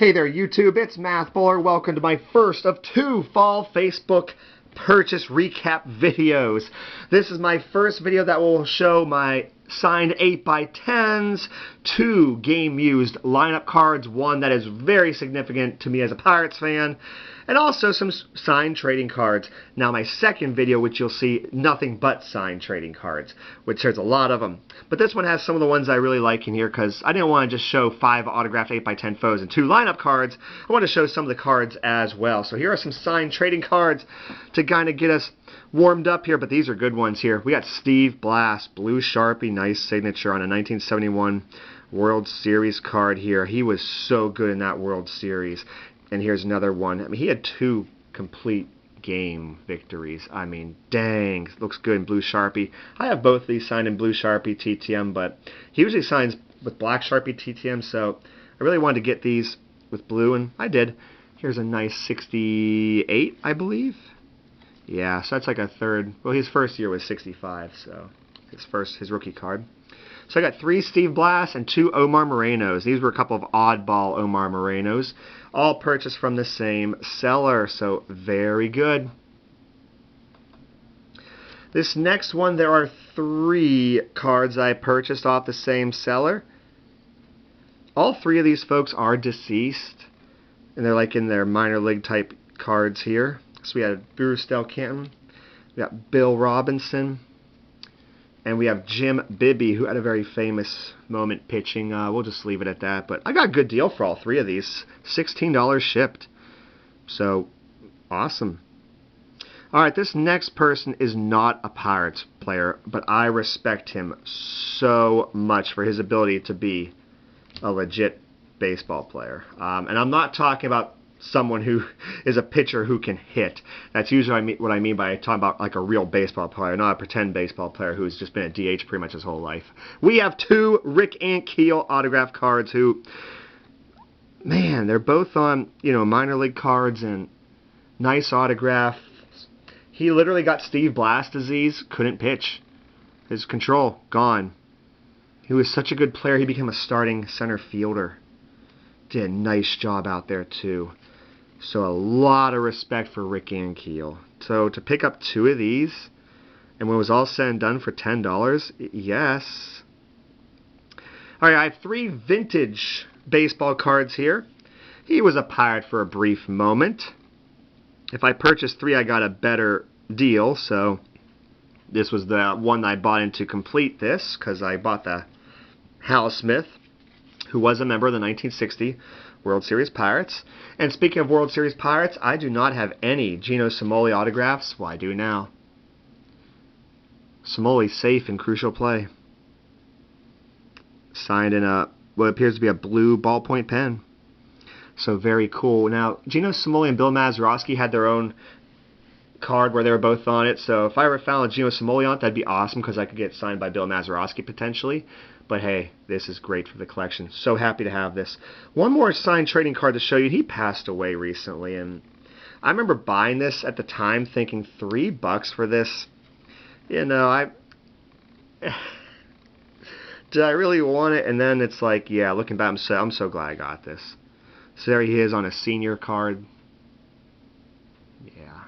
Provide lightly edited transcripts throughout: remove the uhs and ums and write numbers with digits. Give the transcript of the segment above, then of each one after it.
Hey there YouTube, it's Math Bowler. Welcome to my first of two fall Facebook purchase recap videos. This is my first video that will show my signed 8x10s, 2 game-used lineup cards, one that is very significant to me as a Pirates fan, and also some signed trading cards. Now my second video, which you'll see nothing but signed trading cards, which there's a lot of them. But this one has some of the ones I really like in here because I didn't want to just show 5 autographed 8x10 foes and 2 lineup cards. I want to show some of the cards as well. So here are some signed trading cards to kind of get us warmed up here, but these are good ones here. We got Steve Blass, blue Sharpie, nice signature on a 1971 World Series card here. He was so good in that World Series. And here's another one. I mean, he had 2 complete game victories. I mean, dang, looks good in blue Sharpie. I have both of these signed in blue Sharpie TTM, but he usually signs with black Sharpie TTM, so I really wanted to get these with blue, and I did. Here's a nice 68, I believe. Yeah, so that's like a third. Well, his first year was 65, so his rookie card. So I got 3 Steve Blass and 2 Omar Morenos. These were a couple of oddball Omar Morenos, all purchased from the same seller, so very good. This next one, there are 3 cards I purchased off the same seller. All 3 of these folks are deceased, and they're like in their minor league type cards here. So we had Bruce Del Canton, we got Bill Robinson, and we have Jim Bibby, who had a very famous moment pitching. We'll just leave it at that. But I got a good deal for all 3 of these. $16 shipped. So, awesome. Alright, this next person is not a Pirates player, but I respect him so much for his ability to be a legit baseball player. And I'm not talking about someone who is a pitcher who can hit. That's usually what I mean by talking about like a real baseball player, not a pretend baseball player who's just been a DH pretty much his whole life. We have 2 Rick Ankiel autograph cards who, man, they're both on, minor league cards and nice autographs. He literally got Steve Blass disease, couldn't pitch. His control, gone. He was such a good player, he became a starting center fielder. Did a nice job out there too. So a lot of respect for Rick Ankiel. So to pick up 2 of these, and when it was all said and done for $10, yes. Alright, I have 3 vintage baseball cards here. He was a Pirate for a brief moment. If I purchased 3, I got a better deal. So this was the one I bought in to complete this, because I bought the Hal Smith, who was a member of the 1960 World Series Pirates. And speaking of World Series Pirates, I do not have any Gino Somoli autographs. Well, I do now. Somoli safe in crucial play. Signed in what appears to be a blue ballpoint pen. So very cool. Now, Gino Somoli and Bill Mazeroski had their own card where they were both on it. So if I ever found a Gino Somoli on it, that'd be awesome because I could get signed by Bill Mazeroski potentially. But hey, this is great for the collection. So happy to have this. One more signed trading card to show you. He passed away recently, and I remember buying this at the time thinking $3 for this. Did I really want it? And then it's like, yeah, looking back, I'm so glad I got this. So there he is on a senior card. Yeah.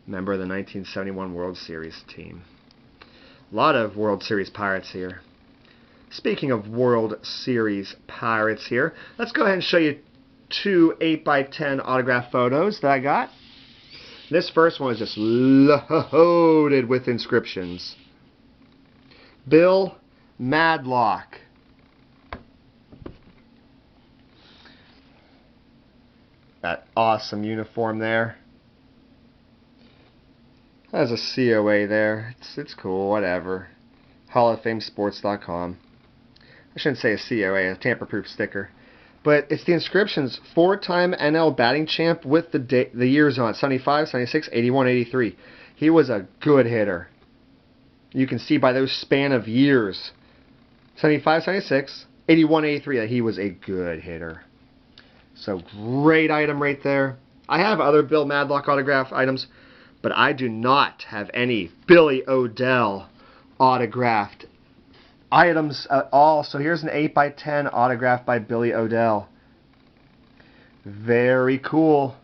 Member of the 1971 World Series team. A lot of World Series Pirates here. Speaking of World Series Pirates here, let's go ahead and show you 2 8x10 autograph photos that I got. This first one is just loaded with inscriptions. Bill Madlock. That awesome uniform there. Has a COA there. It's cool, whatever. HallOfFameSports.com. I shouldn't say a COA, a tamper-proof sticker. But it's the inscriptions. 4-time NL batting champ with the years on it. 75, 76, 81, 83. He was a good hitter. You can see by those span of years. 75, 76, 81, 83 that he was a good hitter. So great item right there. I have other Bill Madlock autograph items, but I do not have any Billy O'Dell autographed items at all. So here's an 8x10 autographed by Billy O'Dell. Very cool.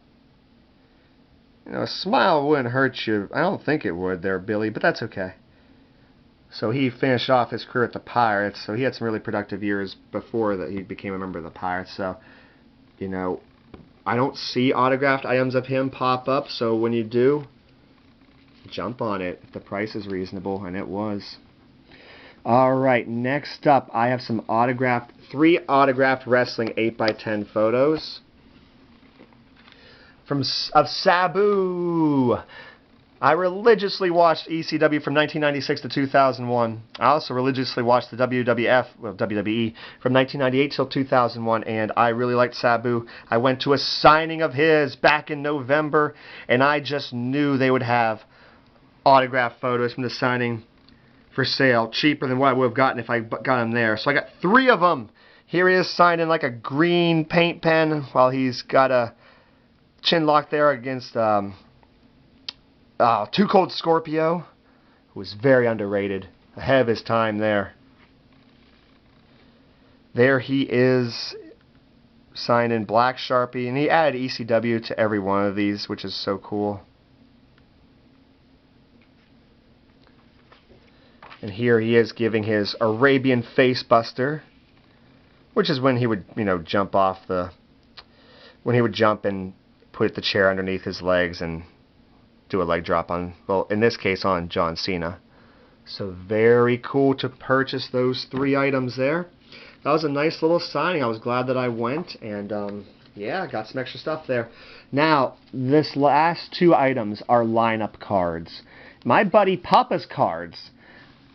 You know, a smile wouldn't hurt you. I don't think it would there, Billy, but that's okay. So he finished off his career at the Pirates, so he had some really productive years before that he became a member of the Pirates. So, you know, I don't see autographed items of him pop up, so when you do, jump on it. The price is reasonable, and it was. Alright, next up, I have some three autographed wrestling 8x10 photos of Sabu. I religiously watched ECW from 1996 to 2001. I also religiously watched the WWE from 1998 till 2001, and I really liked Sabu. I went to a signing of his back in November, and I just knew they would have autographed photos from the signing for sale, cheaper than what I would have gotten if I got them there. So I got 3 of them. Here he is signed in like a green paint pen while he's got a chin lock there against Too Cold Scorpio, who was very underrated, ahead of his time there. There he is, signed in black Sharpie, and he added ECW to every one of these, which is so cool. And here he is giving his Arabian Face Buster, which is when he would, you know, jump and put the chair underneath his legs and do a leg drop on, well, in this case, on John Cena. So very cool to purchase those 3 items there. That was a nice little signing. I was glad that I went, and yeah, got some extra stuff there. Now, this last 2 items are lineup cards. My buddy Papa's cards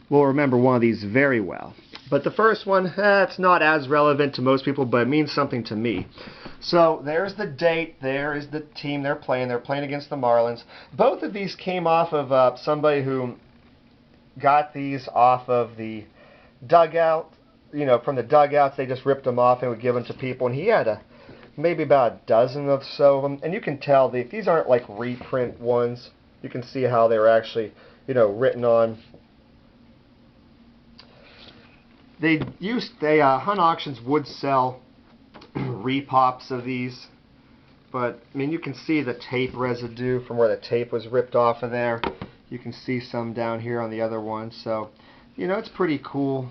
will remember one of these very well. But the first one, it's not as relevant to most people, but it means something to me. So there's the date, there is the team they're playing. They're playing against the Marlins. Both of these came off of somebody who got these off of the dugout. You know, from the dugouts, they just ripped them off and would give them to people. And he had maybe about a dozen or so of them. And you can tell these aren't like reprint ones. You can see how they were actually, you know, written on. Hunt Auctions would sell repops of these, but I mean, you can see the tape residue from where the tape was ripped off of there. You can see some down here on the other one, so you know, it's pretty cool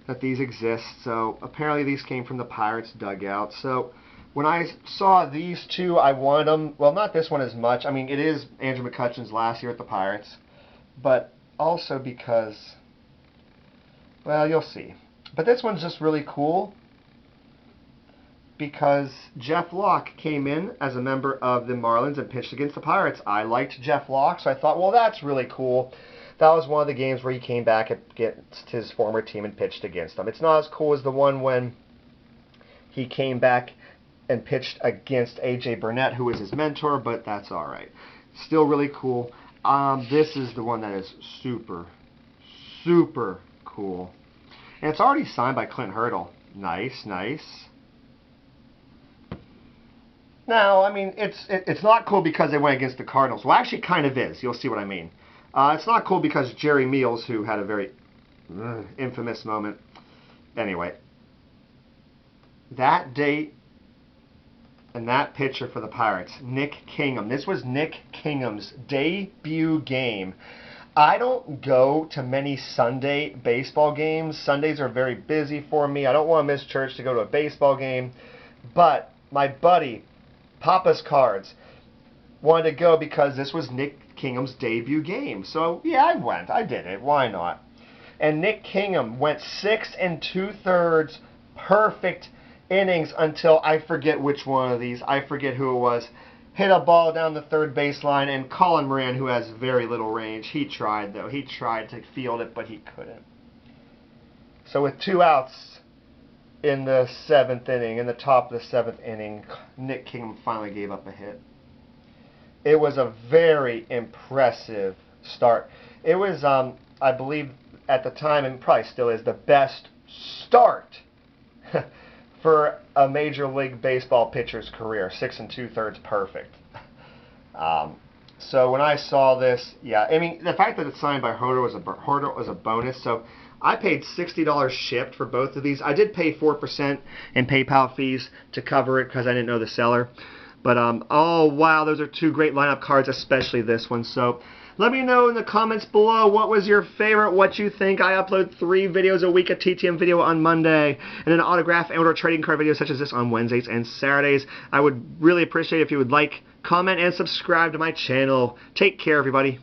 that these exist. So apparently these came from the Pirates dugout. So when I saw these 2, I wanted them. Well, not this one as much. I mean, it is Andrew McCutcheon's last year at the Pirates, but also because, well, you'll see. But this one's just really cool because Jeff Locke came in as a member of the Marlins and pitched against the Pirates. I liked Jeff Locke, so I thought, well, that's really cool. That was one of the games where he came back against his former team and pitched against them. It's not as cool as the one when he came back and pitched against A.J. Burnett, who was his mentor, but that's all right. Still really cool. This is the one that is super, super cool. And it's already signed by Clint Hurdle. Nice, nice. Now, I mean, it's not cool because they went against the Cardinals. Well, actually, it kind of is. You'll see what I mean. It's not cool because Jerry Meals, who had a very infamous moment. Anyway, that date and that pitcher for the Pirates, Nick Kingham. This was Nick Kingham's debut game. I don't go to many Sunday baseball games. Sundays are very busy for me. I don't want to miss church to go to a baseball game. But my buddy, Papa's Cards, wanted to go because this was Nick Kingham's debut game. So, yeah, I went. I did it. Why not? And Nick Kingham went 6 2/3 perfect innings until I forget which one of these. I forget who it was. Hit a ball down the third baseline, and Colin Moran, who has very little range, he tried, though. He tried to field it, but he couldn't. So with 2 outs in the 7th inning, in the top of the 7th inning, Nick Kingham finally gave up a hit. It was a very impressive start. It was, I believe, at the time, and probably still is, the best start for a Major League Baseball pitcher's career. 6 2/3 perfect. So when I saw this, yeah, I mean, the fact that it's signed by Hurdle was a bonus. So I paid $60 shipped for both of these. I did pay 4% in PayPal fees to cover it because I didn't know the seller. But, oh wow, those are two great lineup cards, especially this one. So, let me know in the comments below what was your favorite, what you think. I upload 3 videos a week, a TTM video on Monday, and an autograph and or trading card video such as this on Wednesdays and Saturdays. I would really appreciate it if you would like, comment, and subscribe to my channel. Take care, everybody.